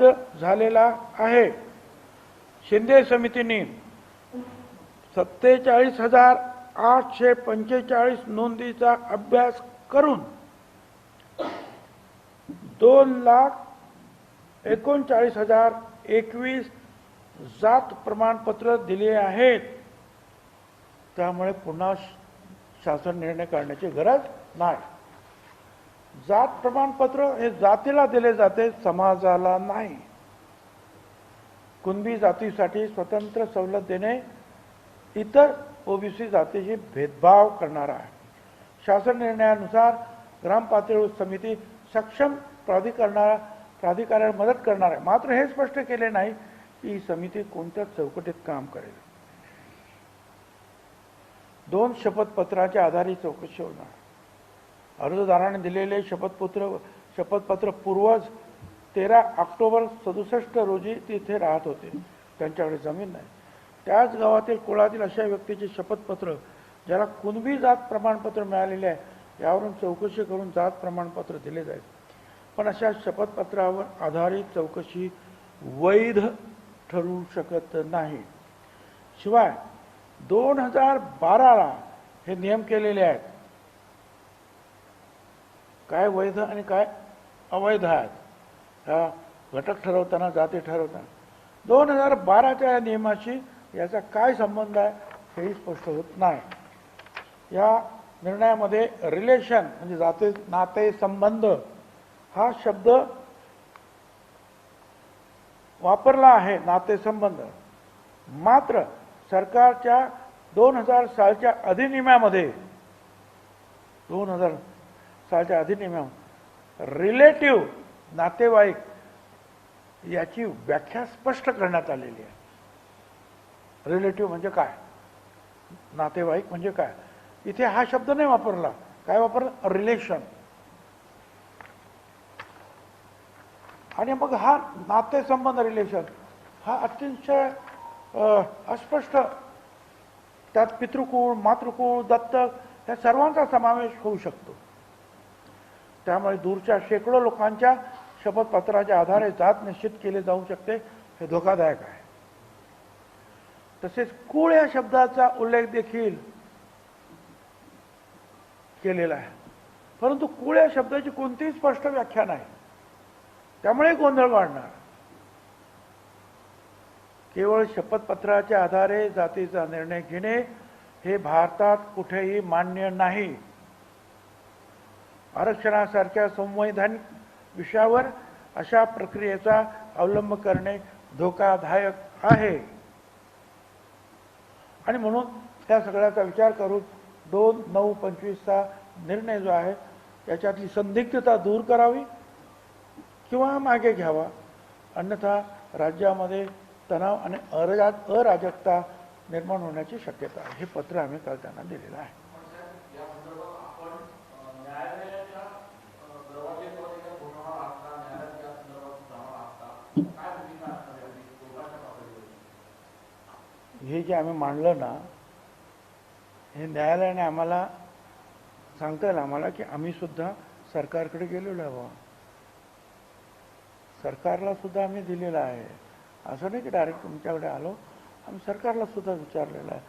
प्राप्त झालेला आहे। शिंदे समितीने 47,845 नोंदीचा अभ्यास करून 2,39,021 जात प्रमाणपत्र दिले आहेत। त्यामुळे पुन्हा शासन निर्णय करण्याची गरज नाही। जात प्रमाणपत्र हे जातीला दिले जाते, समाजाला नाही। कुणबी जातीसाठी स्वतंत्र सवलत देणे इतर ओबीसी जातीशी भेदभाव करणारा आहे। शासन निर्णयानुसार ग्राम पातळीवर समिती सक्षम प्राधिकाऱ्याला मदत करणार आहे। मात्र हे स्पष्ट केले नाही की ही समिती कोणत्या चौकटीत काम करेल। 2 शपथपत्राच्या आधारे चौकशी होणार। अर्जदाराने दिलेले शपथपत्र पूर्वज 13 ऑक्टोबर 67 रोजी तिथे राहत होते। त्यांच्याकडे जमीन नाही। त्याच गावातील कुळातील अशा व्यक्तीचे शपथपत्र ज्याला कुणबी जात प्रमाणपत्र मिळालेले आहे यावरून चौकशी करून जात प्रमाणपत्र दिले जाईल। पण अशा शपथपत्रावर आधारित चौकशी वैध ठरू शकत नाही। शिवाय 2012ला हे नियम केलेले आहेत, काय वैध आणि काय अवैध आहेत हा घटक ठरवताना, जाती ठरवताना। 2012च्या नियमाशी याचा काय संबंध आहे हेही स्पष्ट होत नाही। या निर्णयामध्ये रिलेशन म्हणजे जाती नाते संबंध हा शब्द वापरला आहे, नाते संबंध। मात्र सरकारच्या 2000 सालच्या अधिनियमामध्ये रिलेटिव्ह नातेवाईक याची व्याख्या स्पष्ट करण्यात आलेली आहे। रिलेटिव्ह म्हणजे काय, नातेवाईक म्हणजे काय, इथे हा शब्द नाही वापरला। काय वापरला? रिलेशन। आणि मग हा नातेसंबंध रिलेशन हा अतिशय अस्पष्ट, त्यात पितृकुळ, मातृकुळ, दत्तक या सर्वांचा समावेश होऊ शकतो। त्यामुळे दूरच्या शेकडो लोकांच्या शपथपत्राच्या आधारे जात निश्चित केले जाऊ शकते, हे धोकादायक आहे। तसेच कुळ या शब्दाचा उल्लेख देखील केलेला आहे, परंतु कुळ या शब्दाची कोणतीही स्पष्ट व्याख्या नाही। त्यामुळे गोंधळ वाढणार। केवळ शपथपत्राच्या आधारे जातीचा निर्णय घेणे हे भारतात कुठेही मान्य नाही। आरक्षणासारख्या संवैधानिक विषयावर अशा प्रक्रियेचा अवलंब करणे धोकादायक आहे। आणि म्हणून त्या सगळ्याचा विचार करून 2/9/25चा निर्णय जो आहे त्याच्यातली संदिग्धता दूर करावी किंवा मागे घ्यावा, अन्यथा राज्यामध्ये तणाव आणि अराजकता निर्माण होण्याची शक्यता आहे। हे पत्र आम्ही काल त्यांना दिलेलं आहे। हे जे आम्ही मांडलं ना, हे न्यायालयाने आम्हाला सांगता येईल आम्हाला की आम्ही सुद्धा सरकारकडे गेलेलो आहे। सरकारला सुद्धा आम्ही दिलेलं आहे, असं नाही की डायरेक्ट तुमच्याकडे आलो, आम्ही सरकारला सुद्धा विचारलेलं आहे।